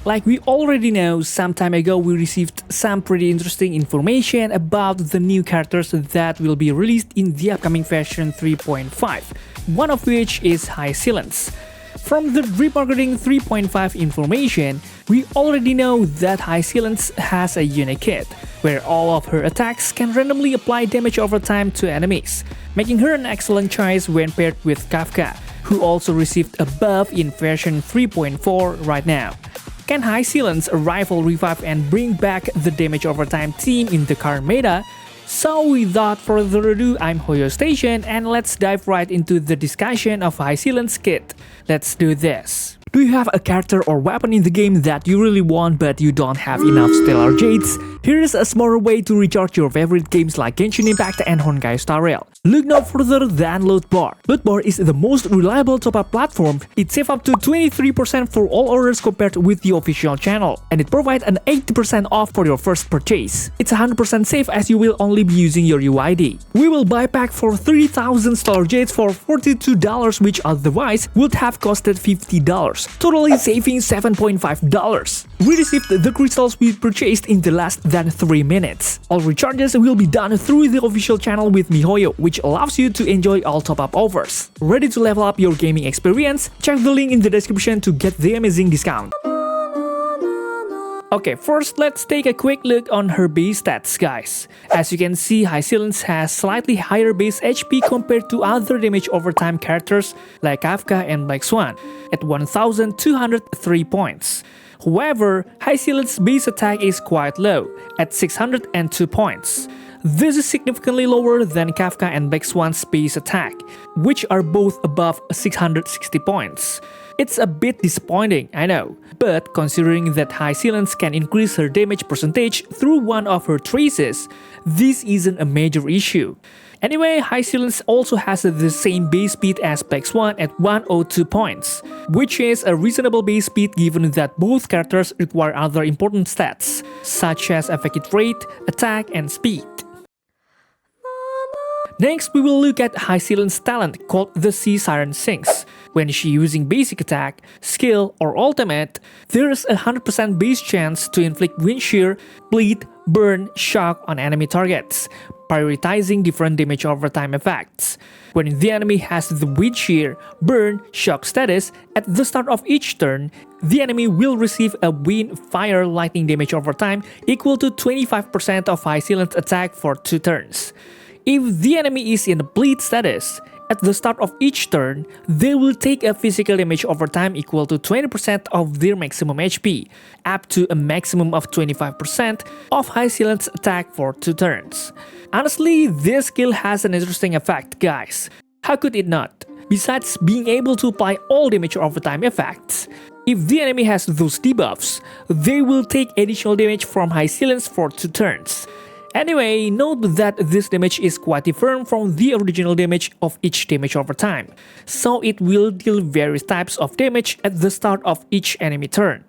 Like we already know, some time ago we received some pretty interesting information about the new characters that will be released in the upcoming version 3.5, one of which is Hysilens. From the remarketing 3.5 information, we already know that Hysilens has a unique kit, where all of her attacks can randomly apply damage over time to enemies, making her an excellent choice when paired with Kafka, who also received a buff in version 3.4 right now. Can Hysilens rival revive and bring back the damage over time theme in the current meta? So without further ado, I'm Hoyostation and let's dive right into the discussion of Hysilens kit. Let's do this. Do you have a character or weapon in the game that you really want but you don't have enough stellar jades? Here's a smarter way to recharge your favorite games like Genshin Impact and Honkai Star Rail. Look no further than Lootbar. Lootbar is the most reliable top-up platform. It saves up to 23% for all orders compared with the official channel, and it provides an 80% off for your first purchase. It's 100% safe as you will only be using your UID. We will buy pack for 3000 stellar jades for $42, which otherwise would have costed $50. Totally saving $7.5. We received the crystals we purchased in the less than 3 minutes. All recharges will be done through the official channel with miHoyo, which allows you to enjoy all top-up offers. Ready to level up your gaming experience? Check the link in the description to get the amazing discount. Okay, first let's take a quick look on her base stats, guys. As you can see, Hysilens has slightly higher base HP compared to other damage over time characters like Kafka and Black Swan at 1203 points. However, Hysilens' base attack is quite low at 602 points. This is significantly lower than Kafka and Black Swan's base attack, which are both above 660 points. It's a bit disappointing, I know, but considering that Hysilens can increase her damage percentage through one of her traces, this isn't a major issue. Anyway, Hysilens also has the same base speed as Black Swan at 102 points, which is a reasonable base speed given that both characters require other important stats, such as effective rate, attack, and speed. Next, we will look at Hysilens' talent called the Sea Siren Sings. When she using basic attack, skill, or ultimate, there is a 100% base chance to inflict wind shear, bleed, burn, shock on enemy targets, prioritizing different damage over time effects. When the enemy has the wind shear, burn, shock status, at the start of each turn, the enemy will receive a wind, fire, lightning damage over time equal to 25% of Hysilens' attack for 2 turns. If the enemy is in a bleed status, at the start of each turn, they will take a physical damage over time equal to 20% of their maximum HP, up to a maximum of 25% of Hysilens' attack for 2 turns. Honestly, this skill has an interesting effect, guys. How could it not? Besides being able to apply all damage over time effects, if the enemy has those debuffs, they will take additional damage from Hysilens for 2 turns. Anyway, note that this damage is quite different from the original damage of each damage over time, so it will deal various types of damage at the start of each enemy turn.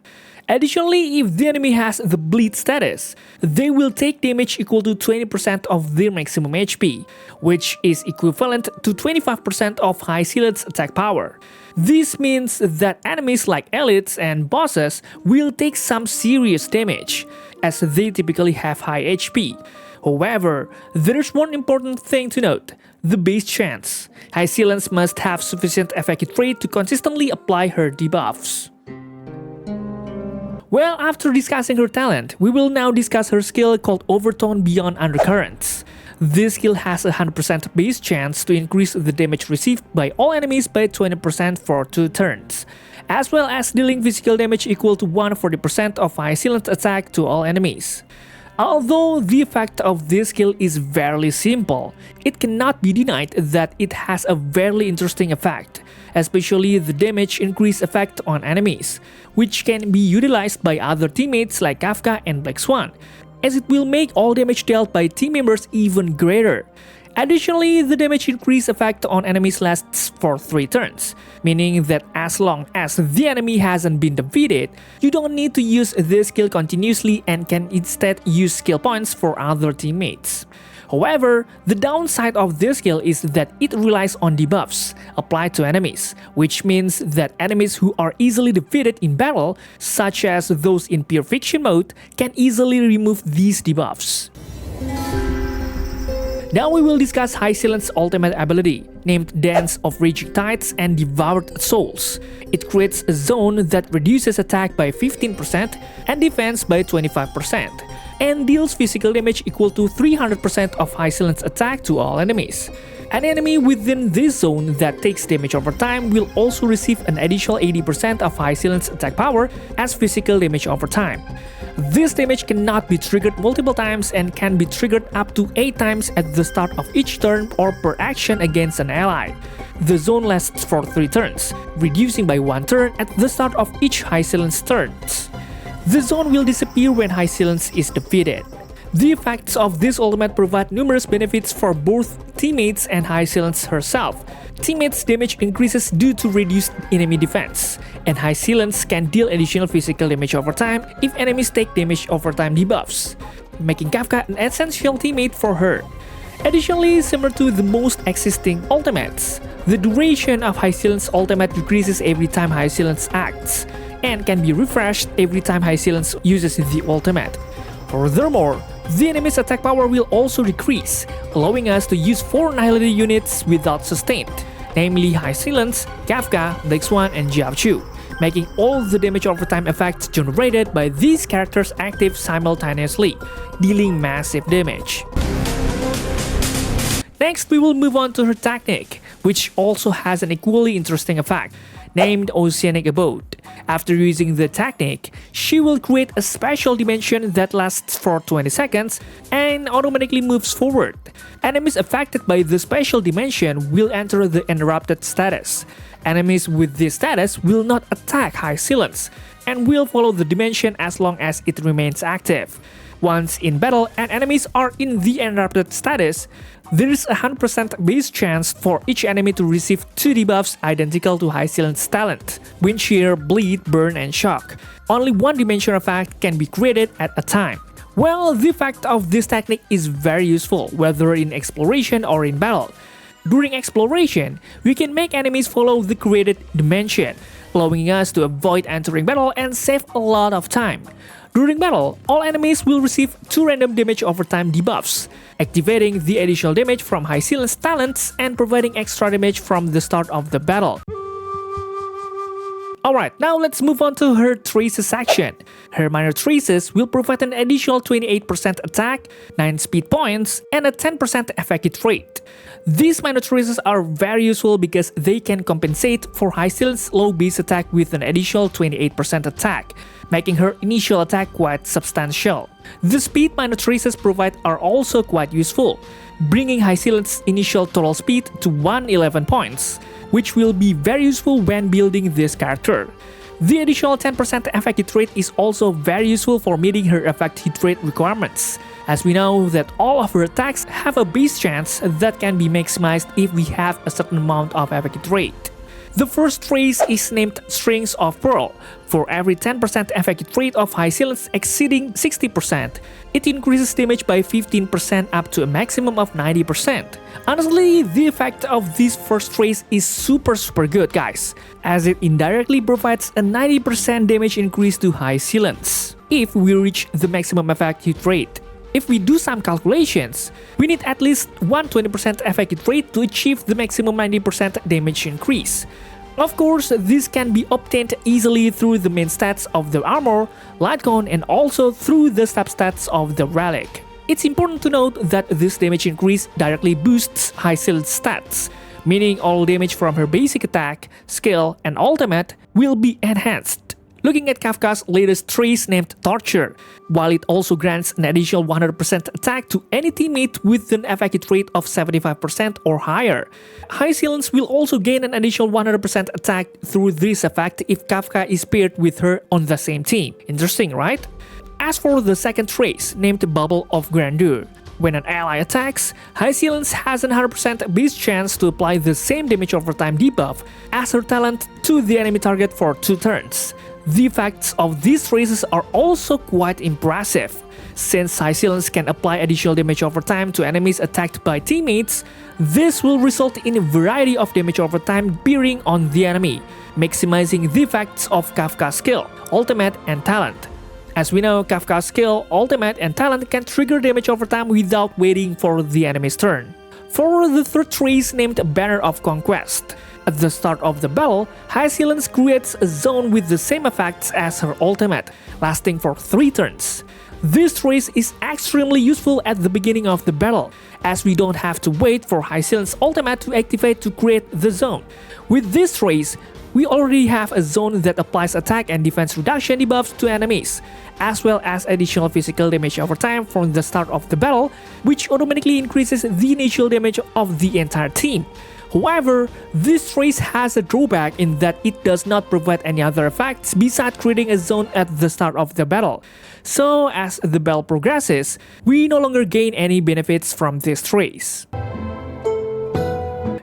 Additionally, if the enemy has the bleed status, they will take damage equal to 20% of their maximum HP, which is equivalent to 25% of Hysilens' attack power. This means that enemies like elites and bosses will take some serious damage, as they typically have high HP. However, there's one important thing to note: the base chance. Hysilens must have sufficient effective rate to consistently apply her debuffs. Well, after discussing her talent, we will now discuss her skill called Overtone Beyond Undercurrents. This skill has a 100% base chance to increase the damage received by all enemies by 20% for 2 turns, as well as dealing physical damage equal to 140% of Hysilens' attack to all enemies. Although the effect of this skill is fairly simple, it cannot be denied that it has a very interesting effect, especially the damage increase effect on enemies, which can be utilized by other teammates like Kafka and Black Swan, as it will make all damage dealt by team members even greater. Additionally, the damage increase effect on enemies lasts for 3 turns, meaning that as long as the enemy hasn't been defeated, you don't need to use this skill continuously and can instead use skill points for other teammates. However, the downside of this skill is that it relies on debuffs applied to enemies, which means that enemies who are easily defeated in battle, such as those in pure fiction mode, can easily remove these debuffs. Now we will discuss Hysilens' ultimate ability, named Dance of Raging Tides and Devoured Souls. It creates a zone that reduces attack by 15% and defense by 25%, and deals physical damage equal to 300% of Hysilens' attack to all enemies. An enemy within this zone that takes damage over time will also receive an additional 80% of Hysilens' attack power as physical damage over time. This damage cannot be triggered multiple times and can be triggered up to 8 times at the start of each turn or per action against an ally. The zone lasts for 3 turns, reducing by 1 turn at the start of each Hysilens' turns. The zone will disappear when Hysilens is defeated. The effects of this ultimate provide numerous benefits for both teammates and Hysilens herself. Teammates' damage increases due to reduced enemy defense, and Hysilens can deal additional physical damage over time if enemies take damage over time debuffs, making Kafka an essential teammate for her. Additionally, similar to the most existing ultimates, the duration of Hysilens' ultimate decreases every time Hysilens acts, and can be refreshed every time Hysilens uses the ultimate. Furthermore, the enemy's attack power will also decrease, allowing us to use 4 annihilated units without sustained, namely Hysilens, Kafka, Black Swan, and Jiaochu, making all the damage over time effects generated by these characters active simultaneously, dealing massive damage. Next, we will move on to her technique, which also has an equally interesting effect, named Oceanic Abode. After using the technique, she will create a special dimension that lasts for 20 seconds and automatically moves forward. Enemies affected by the special dimension will enter the interrupted status. Enemies with this status will not attack Hysilens and will follow the dimension as long as it remains active. Once in battle and enemies are in the interrupted status, there is a 100% base chance for each enemy to receive 2 debuffs identical to Hysilens' talent: Wind Shear, Bleed, Burn, and Shock. Only one dimension effect can be created at a time. Well, the effect of this technique is very useful, whether in exploration or in battle. During exploration, we can make enemies follow the created dimension, allowing us to avoid entering battle and save a lot of time. During battle, all enemies will receive 2 random damage over time debuffs, activating the additional damage from Hysilens' talents and providing extra damage from the start of the battle. Alright, now let's move on to her traces section. Her minor traces will provide an additional 28% attack, 9 speed points, and a 10% effective rate. These minor traces are very useful because they can compensate for Hysilens' low base attack with an additional 28% attack, making her initial attack quite substantial. The speed minor traces provide are also quite useful, bringing Hysilens' initial total speed to 111 points, which will be very useful when building this character. The additional 10% effect hit rate is also very useful for meeting her effect hit rate requirements, as we know that all of her attacks have a base chance that can be maximized if we have a certain amount of effect hit rate. The first trace is named Strings of Pearl. For every 10% effect hit rate of Hysilens exceeding 60%, it increases damage by 15% up to a maximum of 90%. Honestly, the effect of this first trace is super good, guys, as it indirectly provides a 90% damage increase to Hysilens if we reach the maximum effect hit rate. If we do some calculations, we need at least 120% effect hit rate to achieve the maximum 90% damage increase. Of course, this can be obtained easily through the main stats of the armor, light cone, and also through the substats of the relic. It's important to note that this damage increase directly boosts Hysilens' stats, meaning all damage from her basic attack, skill, and ultimate will be enhanced. Looking at Kafka's latest trace named Torture, while it also grants an additional 100% attack to any teammate with an effect hit rate of 75% or higher. Hysilens will also gain an additional 100% attack through this effect if Kafka is paired with her on the same team. Interesting, right? As for the second trace, named Bubble of Grandeur, when an ally attacks, Hysilens has a 100% base chance to apply the same damage over time debuff as her talent to the enemy target for 2 turns. The effects of these traces are also quite impressive. Since Hysilens can apply additional damage over time to enemies attacked by teammates, this will result in a variety of damage over time bearing on the enemy, maximizing the effects of Kafka's skill, ultimate, and talent. As we know, Kafka's skill, ultimate, and talent can trigger damage over time without waiting for the enemy's turn. For the third trace named Banner of Conquest, at the start of the battle, Hysilens creates a zone with the same effects as her ultimate, lasting for 3 turns. This trace is extremely useful at the beginning of the battle, as we don't have to wait for Hysilens' ultimate to activate to create the zone. With this trace, we already have a zone that applies attack and defense reduction debuffs to enemies, as well as additional physical damage over time from the start of the battle, which automatically increases the initial damage of the entire team. However, this trace has a drawback in that it does not provide any other effects besides creating a zone at the start of the battle. So as the battle progresses, we no longer gain any benefits from this trace.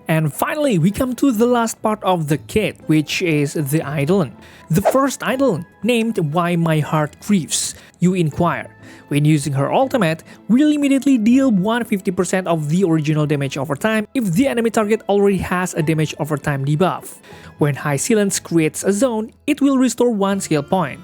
And finally, we come to the last part of the kit, which is the Eidolon. The first Eidolon, named Why My Heart Grieves, you inquire. When using her ultimate, will immediately deal 150% of the original damage over time if the enemy target already has a damage over time debuff. When Hysilens creates a zone, it will restore 1 skill point.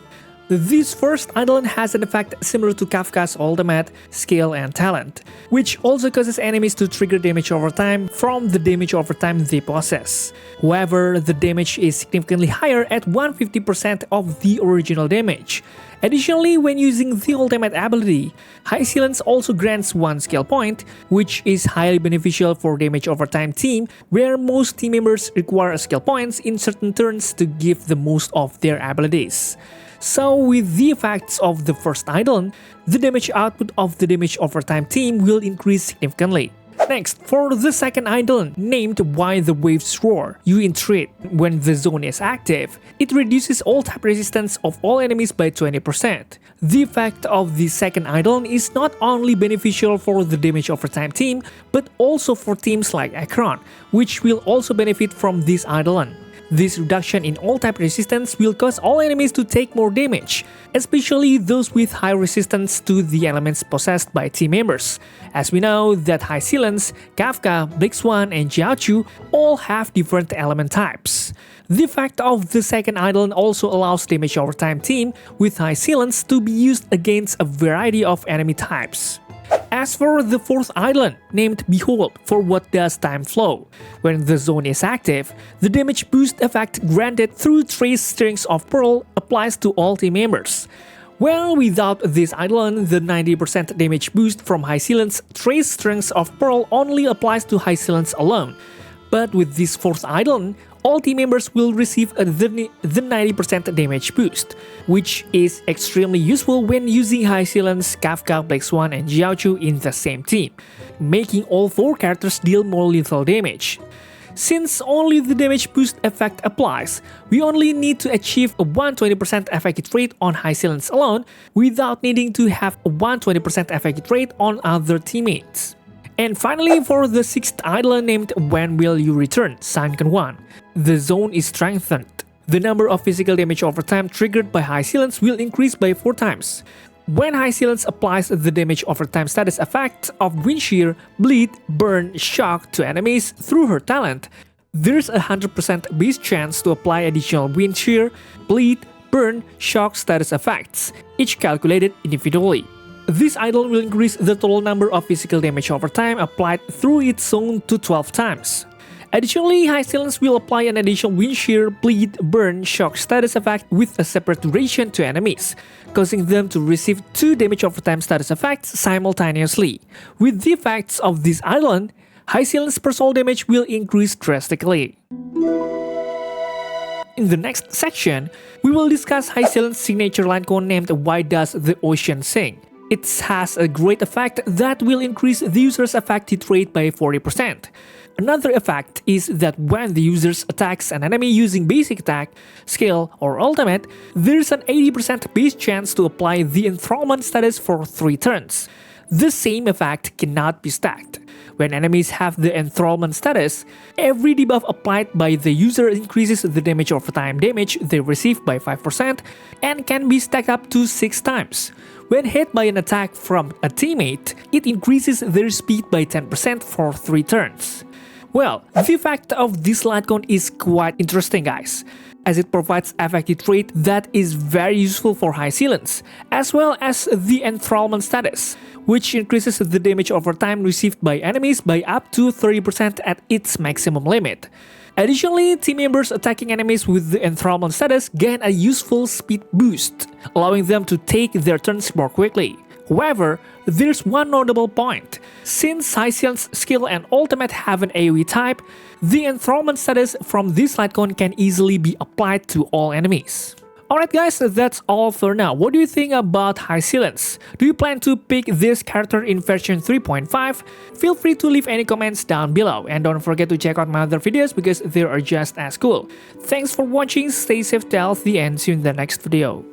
This first Eidolon has an effect similar to Kafka's ultimate, skill, and talent, which also causes enemies to trigger damage over time from the damage over time they possess. However, the damage is significantly higher at 150% of the original damage. Additionally, when using the ultimate ability, Hysilens also grants 1 skill point, which is highly beneficial for damage over time team, where most team members require skill points in certain turns to give the most of their abilities. So with the effects of the first Eidolon, the damage output of the damage over time team will increase significantly. Next, for the second Eidolon, named Why the Waves Roar, you entreat. When the zone is active, it reduces all type resistance of all enemies by 20%. The effect of the second Eidolon is not only beneficial for the damage over time team, but also for teams like Akron, which will also benefit from this Eidolon. This reduction in all type resistance will cause all enemies to take more damage, especially those with high resistance to the elements possessed by team members. As we know that Hysilens, Kafka, Black Swan, and Jiaochu all have different element types. The effect of the second Eidolon also allows damage over time team with Hysilens to be used against a variety of enemy types. As for the fourth Eidolon, named Behold, for what does time flow? When the zone is active, the damage boost effect granted through Trace Strings of Pearl applies to all team members. Well, without this Eidolon, the 90% damage boost from Hysilens' Trace Strings of Pearl only applies to Hysilens alone. But with this fourth Eidolon, all team members will receive the 90% damage boost, which is extremely useful when using Hysilens, Kafka, Black Swan, and Jiaochu in the same team, making all 4 characters deal more lethal damage. Since only the damage boost effect applies, we only need to achieve a 120% effective rate on Hysilens alone without needing to have a 120% effective rate on other teammates. And finally, for the sixth Eidolon named When Will You Return, Sankan 1, the zone is strengthened. The number of physical damage over time triggered by Hysilens will increase by 4 times. When Hysilens applies the damage over time status effect of Wind Shear, Bleed, Burn, Shock to enemies through her talent, there's a 100% base chance to apply additional Wind Shear, Bleed, Burn, Shock status effects, each calculated individually. This Eidolon will increase the total number of physical damage over time applied through its zone to 12 times. Additionally, Hysilens will apply an additional Wind Shear, Bleed, Burn, Shock status effect with a separate duration to enemies, causing them to receive 2 damage over time status effects simultaneously. With the effects of this Eidolon, Hysilens' personal damage will increase drastically. In the next section, we will discuss Hysilens' signature line code named Why Does the Ocean Sing? It has a great effect that will increase the user's attack hit rate by 40%. Another effect is that when the user attacks an enemy using basic attack, skill, or ultimate, there's an 80% base chance to apply the enthrallment status for 3 turns. the same effect cannot be stacked. When enemies have the enthrallment status, every debuff applied by the user increases the damage over time damage they receive by 5% and can be stacked up to 6 times. When hit by an attack from a teammate, it increases their speed by 10% for 3 turns. Well, the effect of this light cone is quite interesting, guys, as it provides effective trait that is very useful for Hysilens, as well as the enthrallment status, which increases the damage over time received by enemies by up to 30% at its maximum limit. Additionally, team members attacking enemies with the enthrallment status gain a useful speed boost, allowing them to take their turns more quickly. However, there's one notable point. Since Hysilens' skill and ultimate have an AoE type, the enthrallment status from this light cone can easily be applied to all enemies. Alright guys, that's all for now. What do you think about Hysilens? Do you plan to pick this character in version 3.5? Feel free to leave any comments down below, and don't forget to check out my other videos because they are just as cool. Thanks for watching, stay safe, stay healthy, and see you in the next video.